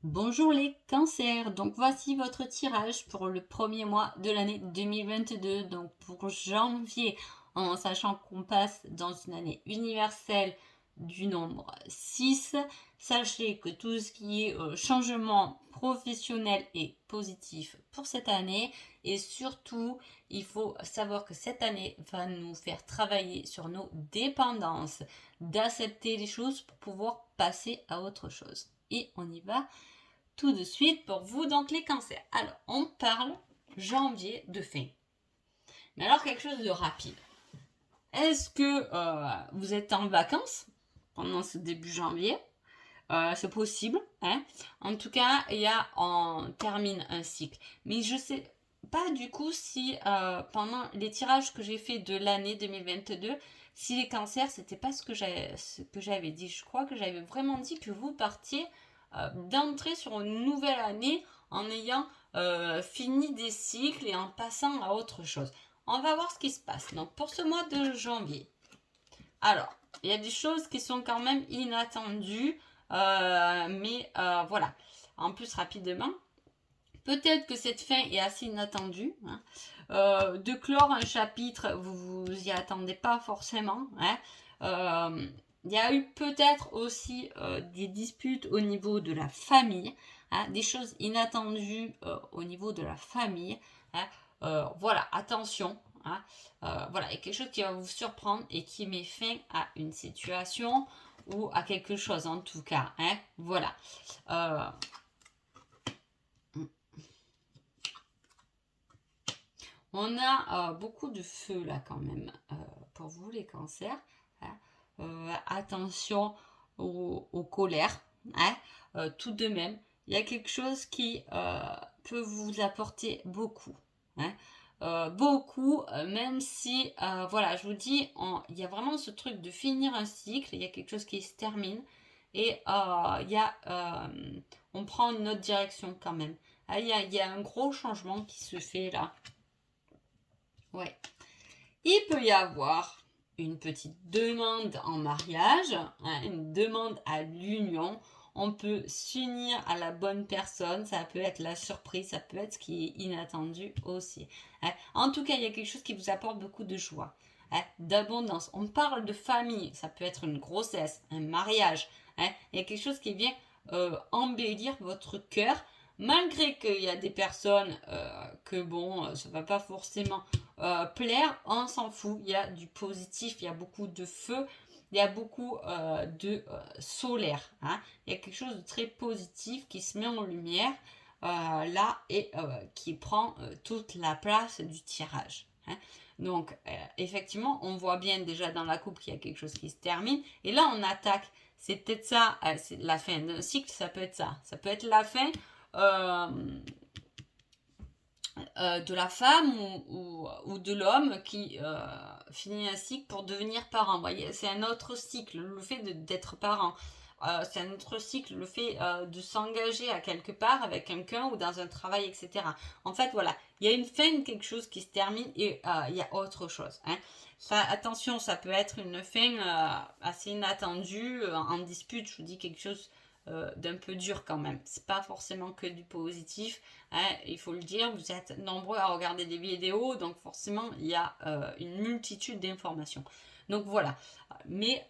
Bonjour les cancers, donc voici votre tirage pour le premier mois de l'année 2022, donc pour janvier, en sachant qu'on passe dans une année universelle du nombre 6. Sachez que tout ce qui est changement professionnel est positif pour cette année et surtout, il faut savoir que cette année va nous faire travailler sur nos dépendances, d'accepter les choses pour pouvoir passer à autre chose. Et on y va tout de suite pour vous, donc les cancers. Alors, on parle janvier de fin. Mais alors, quelque chose de rapide. Est-ce que vous êtes en vacances pendant ce début janvier? C'est possible. Hein, en tout cas, on termine un cycle. Mais je sais pas du coup si pendant les tirages que j'ai fait de l'année 2022, si les cancers, c'était pas ce que j'avais dit. Je crois que j'avais vraiment dit que vous partiez d'entrer sur une nouvelle année en ayant fini des cycles et en passant à autre chose. On va voir ce qui se passe. Donc pour ce mois de janvier. Alors, il y a des choses qui sont quand même inattendues, mais voilà. En plus, rapidement, peut-être que cette fin est assez inattendue. Hein. De clore un chapitre, vous vous y attendez pas forcément. Hein. Il y a eu peut-être aussi des disputes au niveau de la famille, hein, des choses inattendues au niveau de la famille. Hein. Voilà, attention. Hein. Voilà, il y a quelque chose qui va vous surprendre et qui met fin à une situation ou à quelque chose en tout cas. Hein. Voilà. On a beaucoup de feu là quand même pour vous les cancers. Hein. Attention aux colères. Hein. Tout de même, il y a quelque chose qui peut vous apporter beaucoup. Hein. Beaucoup, même si, voilà, je vous dis, il y a vraiment ce truc de finir un cycle, il y a quelque chose qui se termine et on prend une autre direction quand même. Il y a un gros changement qui se fait là. Ouais. Il peut y avoir une petite demande en mariage, hein, une demande à l'union. On peut s'unir à la bonne personne, ça peut être la surprise, ça peut être ce qui est inattendu aussi. Hein. En tout cas, il y a quelque chose qui vous apporte beaucoup de joie, hein, d'abondance. On parle de famille, ça peut être une grossesse, un mariage. Hein. Il y a quelque chose qui vient embellir votre cœur, malgré qu'il y a des personnes que bon, ça va pas forcément plaire, on s'en fout. Il y a du positif, il y a beaucoup de feu, il y a beaucoup de solaire. Hein. Il y a quelque chose de très positif qui se met en lumière là et qui prend toute la place du tirage. Hein. Donc, effectivement, on voit bien déjà dans la coupe qu'il y a quelque chose qui se termine. Et là, on attaque. C'est peut-être ça, c'est la fin d'un cycle, ça peut être ça. Ça peut être la fin de la femme ou de l'homme qui finit un cycle pour devenir parent. Vous voyez, c'est un autre cycle, le fait d'être parent. C'est un autre cycle, le fait de s'engager à quelque part avec quelqu'un ou dans un travail, etc. En fait, voilà, il y a une fin de quelque chose qui se termine et il y a autre chose. Hein. Ça, attention, ça peut être une fin assez inattendue, en dispute, je vous dis quelque chose d'un peu dur quand même. C'est pas forcément que du positif. Hein, il faut le dire, vous êtes nombreux à regarder des vidéos, donc forcément il y a une multitude d'informations. Donc voilà, mais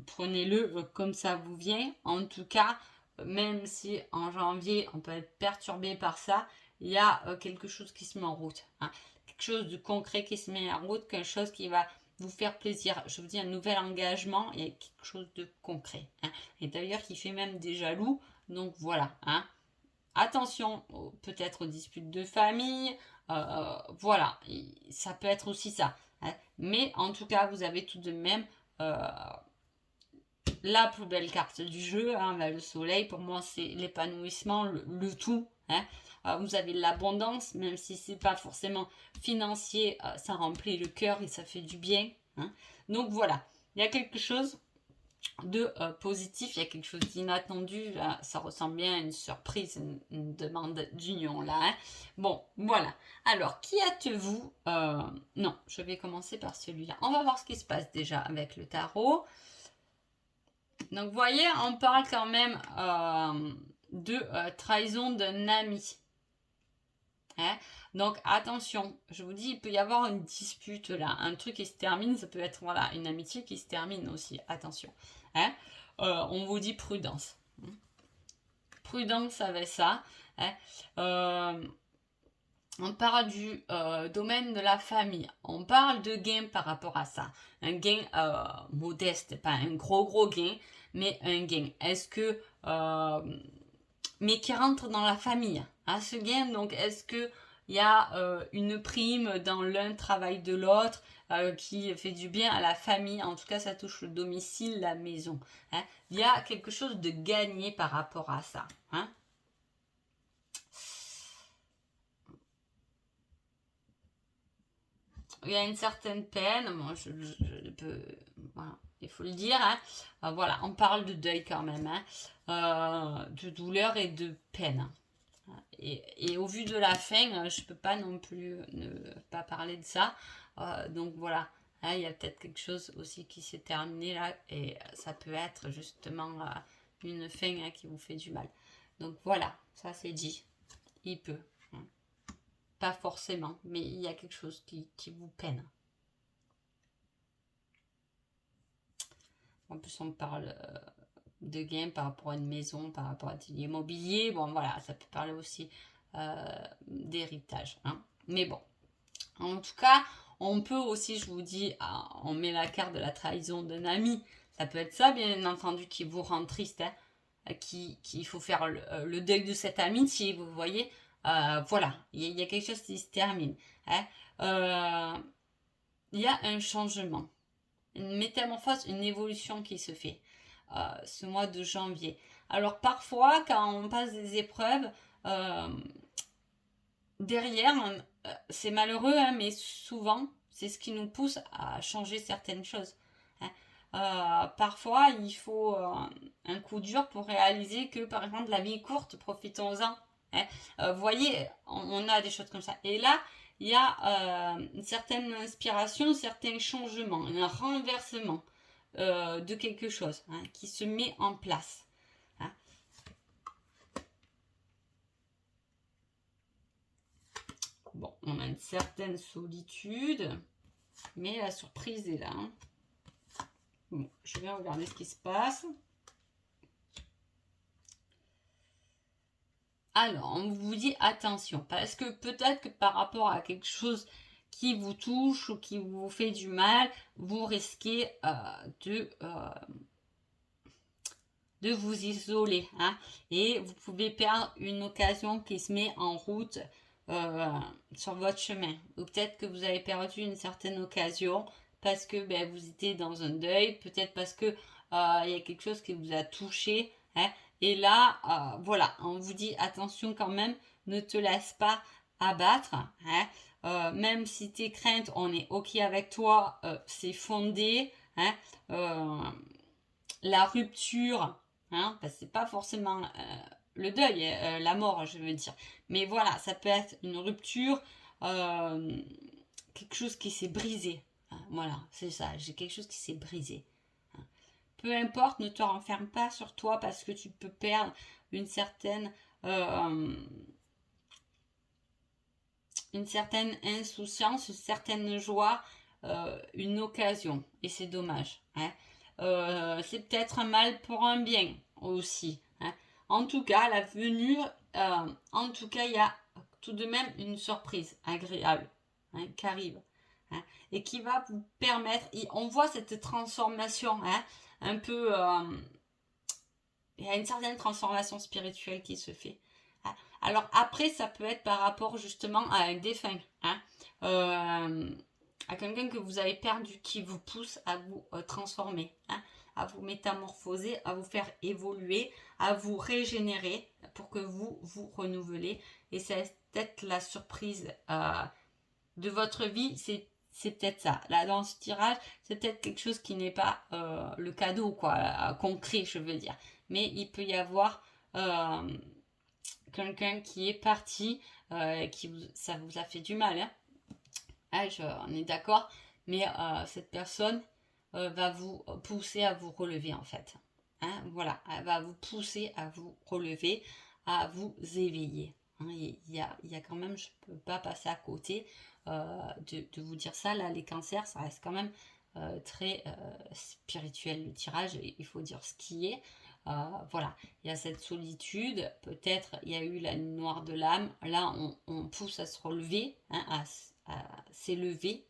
prenez-le comme ça vous vient. En tout cas, même si en janvier on peut être perturbé par ça, il y a quelque chose qui se met en route. Hein. Quelque chose de concret qui se met en route, quelque chose qui va vous faire plaisir. Je vous dis un nouvel engagement et quelque chose de concret. Hein. Et d'ailleurs qui fait même des jaloux. Donc voilà. Hein. Attention peut-être aux disputes de famille. Voilà. Ça peut être aussi ça. Hein. Mais en tout cas, vous avez tout de même la plus belle carte du jeu, hein, le soleil, pour moi c'est l'épanouissement, le tout. Hein. Vous avez l'abondance, même si c'est pas forcément financier, ça remplit le cœur et ça fait du bien. Hein. Donc voilà, il y a quelque chose de positif, il y a quelque chose d'inattendu, là, ça ressemble bien à une surprise, une demande d'union là. Hein. Bon, voilà. Alors, qui êtes-vous Non, je vais commencer par celui-là. On va voir ce qui se passe déjà avec le tarot. Donc, vous voyez, on parle quand même de trahison d'un ami. Hein? Donc attention, je vous dis, il peut y avoir une dispute là, un truc qui se termine, ça peut être voilà, une amitié qui se termine aussi, attention. Hein? On vous dit prudence. Prudence avec ça. Hein? On parle du domaine de la famille. On parle de gain par rapport à ça. Un gain modeste, pas un gros gain, mais un gain. Est-ce que... mais qui rentre dans la famille. Hein, ce gain, donc, est-ce que il y a une prime dans l'un travail de l'autre qui fait du bien à la famille. En tout cas, ça touche le domicile, la maison. Hein. Il y a quelque chose de gagné par rapport à ça. Hein. Il y a une certaine peine. Moi, je peux... Voilà, il faut le dire. Hein. Voilà, on parle de deuil quand même. Hein. De douleur et de peine. Et au vu de la fin, je peux pas non plus ne pas parler de ça. Donc voilà, il y a peut-être quelque chose aussi qui s'est terminé là et ça peut être justement une fin qui vous fait du mal. Donc voilà, ça c'est dit. Il peut. Hein. Pas forcément, mais il y a quelque chose qui vous peine. En plus, on parle de gain par rapport à une maison, par rapport à l'immobilier. Bon, voilà, ça peut parler aussi d'héritage. Hein. Mais bon, en tout cas, on peut aussi, je vous dis, on met la carte de la trahison d'un ami. Ça peut être ça, bien entendu, qui vous rend triste. Hein, qu'il faut faire le deuil de cette amitié, vous voyez. Voilà, il y a quelque chose qui se termine. Hein. Il y a un changement, une métamorphose, une évolution qui se fait ce mois de janvier. Alors parfois, quand on passe des épreuves, derrière, c'est malheureux, hein, mais souvent, c'est ce qui nous pousse à changer certaines choses. Hein. Parfois, il faut un coup dur pour réaliser que, par exemple, la vie est courte, profitons-en. Hein. Vous voyez, on a des choses comme ça. Et là, il y a une certaine inspiration, certains changements, un renversement de quelque chose hein, qui se met en place. Hein. Bon, on a une certaine solitude, mais la surprise est là. Hein. Bon, je vais regarder ce qui se passe. Alors, on vous dit attention, parce que peut-être que par rapport à quelque chose qui vous touche ou qui vous fait du mal, vous risquez de vous isoler. Hein, et vous pouvez perdre une occasion qui se met en route sur votre chemin. Ou peut-être que vous avez perdu une certaine occasion parce que vous étiez dans un deuil, peut-être parce que il y a quelque chose qui vous a touché. Hein, et là, voilà, on vous dit attention quand même, ne te laisse pas abattre. Hein, même si tes craintes, on est ok avec toi, c'est fondé. Hein, la rupture, hein, parce que c'est pas forcément le deuil, la mort, je veux dire. Mais voilà, ça peut être une rupture, quelque chose qui s'est brisé. Hein, voilà, c'est ça, j'ai quelque chose qui s'est brisé. Hein. Peu importe, ne te renferme pas sur toi parce que tu peux perdre une certaine insouciance, une certaine joie, une occasion. Et c'est dommage. Hein. C'est peut-être un mal pour un bien aussi. Hein. En tout cas, la venue, en tout cas, il y a tout de même une surprise agréable hein, qui arrive. Hein, et qui va vous permettre, on voit cette transformation, hein, un peu, il y a une certaine transformation spirituelle qui se fait. Hein. Alors après, ça peut être par rapport justement à un défunt. Hein, à quelqu'un que vous avez perdu qui vous pousse à vous transformer, hein, à vous métamorphoser, à vous faire évoluer, à vous régénérer pour que vous vous renouvelez. Et c'est peut-être la surprise de votre vie, c'est peut-être ça. Là, dans ce tirage, c'est peut-être quelque chose qui n'est pas le cadeau quoi, concret, je veux dire. Mais il peut y avoir quelqu'un qui est parti, ça vous a fait du mal, hein. On est d'accord, mais cette personne va vous pousser à vous relever en fait. Hein, voilà, elle va vous pousser à vous relever, à vous éveiller. Hein. Il y a quand même, je ne peux pas passer à côté de vous dire ça. Là, les cancers, ça reste quand même très spirituel. Le tirage, il faut dire ce qui est. Voilà, il y a cette solitude, peut-être il y a eu la nuit noire de l'âme, là on pousse à se relever, hein, à s'élever,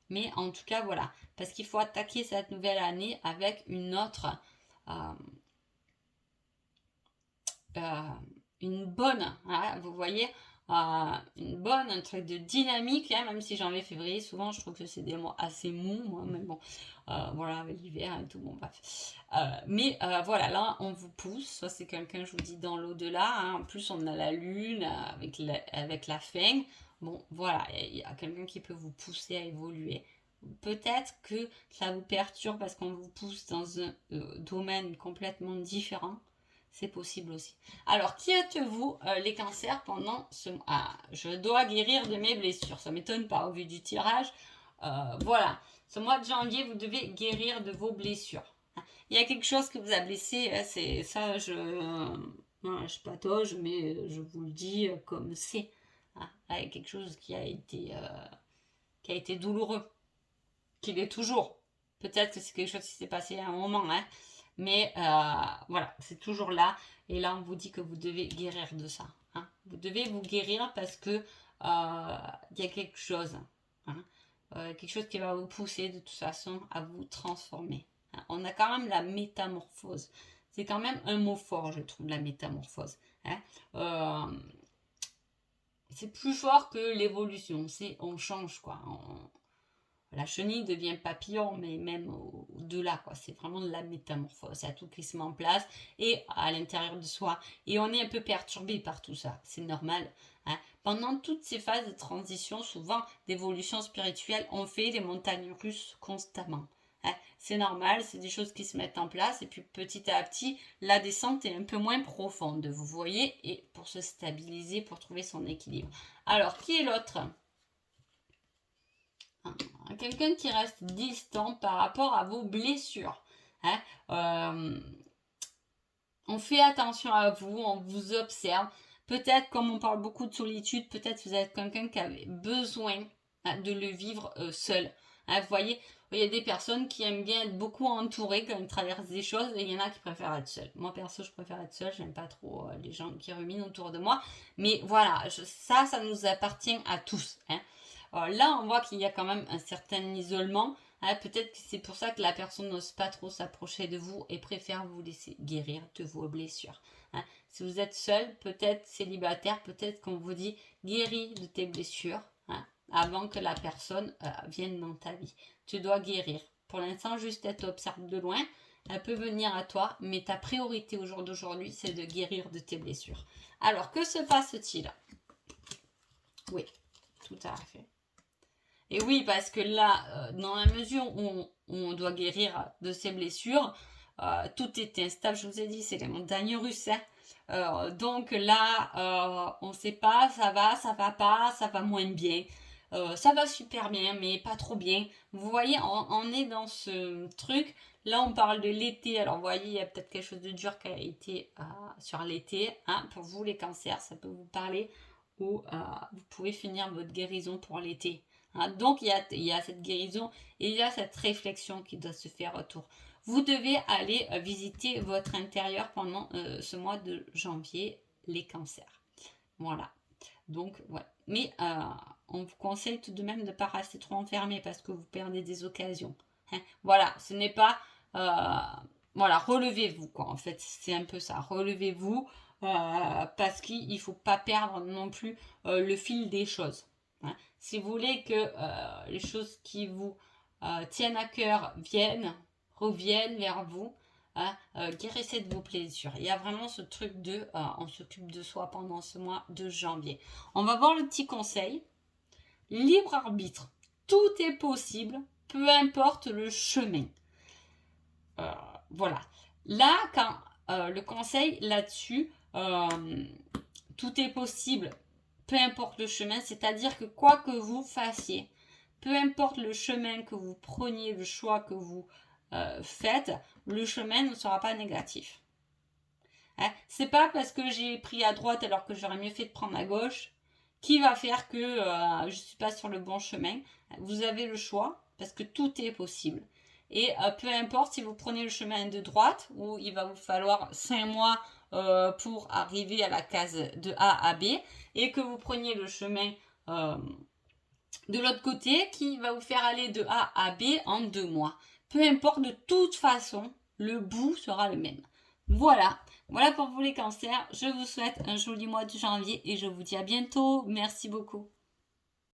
mais en tout cas voilà, parce qu'il faut attaquer cette nouvelle année avec une autre, euh, euh, une bonne, hein, vous voyez, une bonne, un truc de dynamique, hein, même si janvier, février, souvent je trouve que c'est des mois assez mous, moi, mais bon, voilà, avec l'hiver et tout, bon, bref. Mais voilà, là, on vous pousse, soit c'est quelqu'un, je vous dis, dans l'au-delà, hein, en plus on a la lune avec la fin, bon, voilà, il y a quelqu'un qui peut vous pousser à évoluer. Peut-être que ça vous perturbe parce qu'on vous pousse dans un domaine complètement différent. C'est possible aussi. Alors, qui êtes-vous, les cancers, pendant ce mois? Ah, je dois guérir de mes blessures. Ça m'étonne pas au vu du tirage. Voilà. Ce mois de janvier, vous devez guérir de vos blessures. Il y a quelque chose que vous a blessé. C'est ça, je patauge, mais je vous le dis comme c'est. Il y a quelque chose qui a été douloureux. Qu'il est toujours. Peut-être que c'est quelque chose qui s'est passé à un moment, hein. Mais voilà, c'est toujours là. Et là, on vous dit que vous devez guérir de ça. Hein. Vous devez vous guérir parce que il y a quelque chose. Hein. Quelque chose qui va vous pousser de toute façon à vous transformer. Hein. On a quand même la métamorphose. C'est quand même un mot fort, je trouve, la métamorphose. Hein. C'est plus fort que l'évolution. On change, quoi. La chenille devient papillon, mais même au-delà, quoi. C'est vraiment de la métamorphose. Il y a tout qui se met en place et à l'intérieur de soi. Et on est un peu perturbé par tout ça. C'est normal. Hein. Pendant toutes ces phases de transition, souvent d'évolution spirituelle, on fait des montagnes russes constamment. Hein. C'est normal, c'est des choses qui se mettent en place. Et puis petit à petit, la descente est un peu moins profonde, vous voyez, et pour se stabiliser, pour trouver son équilibre. Alors, qui est l'autre ? Quelqu'un qui reste distant par rapport à vos blessures. Hein. On fait attention à vous, on vous observe. Peut-être, comme on parle beaucoup de solitude, peut-être vous êtes quelqu'un qui avait besoin de le vivre seul. Hein, vous voyez, il y a des personnes qui aiment bien être beaucoup entourées quand ils traversent des choses et il y en a qui préfèrent être seuls. Moi, perso, je préfère être seule. J'aime pas trop les gens qui ruminent autour de moi. Mais voilà, ça nous appartient à tous. Hein. Alors là, on voit qu'il y a quand même un certain isolement. Hein, peut-être que c'est pour ça que la personne n'ose pas trop s'approcher de vous et préfère vous laisser guérir de vos blessures. Hein. Si vous êtes seul, peut-être célibataire, peut-être qu'on vous dit guéris de tes blessures, hein, avant que la personne vienne dans ta vie. Tu dois guérir. Pour l'instant, juste être observe de loin. Elle peut venir à toi, mais ta priorité au jour d'aujourd'hui, c'est de guérir de tes blessures. Alors, que se passe-t-il? Oui, tout à fait. Et oui, parce que là, dans la mesure où on doit guérir de ses blessures, tout est instable, je vous ai dit, c'est les montagnes russes. Hein. Donc là, on ne sait pas, ça va pas, ça va moins bien. Ça va super bien, mais pas trop bien. Vous voyez, on est dans ce truc. Là, on parle de l'été. Alors, vous voyez, il y a peut-être quelque chose de dur qui a été sur l'été. Hein. Pour vous, les cancers, ça peut vous parler. Ou vous pouvez finir votre guérison pour l'été. Hein. Donc, il y a cette guérison et il y a cette réflexion qui doit se faire autour. Vous devez aller visiter votre intérieur pendant ce mois de janvier, les cancers. Voilà. Donc, ouais. Mais on vous conseille tout de même de ne pas rester trop enfermé parce que vous perdez des occasions. Hein. Voilà, ce n'est pas... voilà, relevez-vous, quoi. En fait, c'est un peu ça. Relevez-vous parce qu'il ne faut pas perdre non plus le fil des choses. Hein. Si vous voulez que les choses qui vous tiennent à cœur reviennent vers vous, hein, guérissez de vos blessures. Il y a vraiment ce truc de on s'occupe de soi pendant ce mois de janvier. On va voir le petit conseil. Libre arbitre. Tout est possible, peu importe le chemin. Voilà. Là, quand le conseil là-dessus, tout est possible, peu importe le chemin, c'est-à-dire que quoi que vous fassiez, peu importe le chemin que vous preniez, le choix que vous faites, le chemin ne sera pas négatif. Hein. C'est pas parce que j'ai pris à droite alors que j'aurais mieux fait de prendre à gauche qui va faire que je suis pas sur le bon chemin. Vous avez le choix parce que tout est possible. Et peu importe si vous prenez le chemin de droite où il va vous falloir 5 mois pour arriver à la case de A à B et que vous preniez le chemin euh, de l'autre côté qui va vous faire aller de A à B en 2 mois. Peu importe, de toute façon, le bout sera le même. Voilà, voilà pour vous les cancers. Je vous souhaite un joli mois de janvier et je vous dis à bientôt. Merci beaucoup.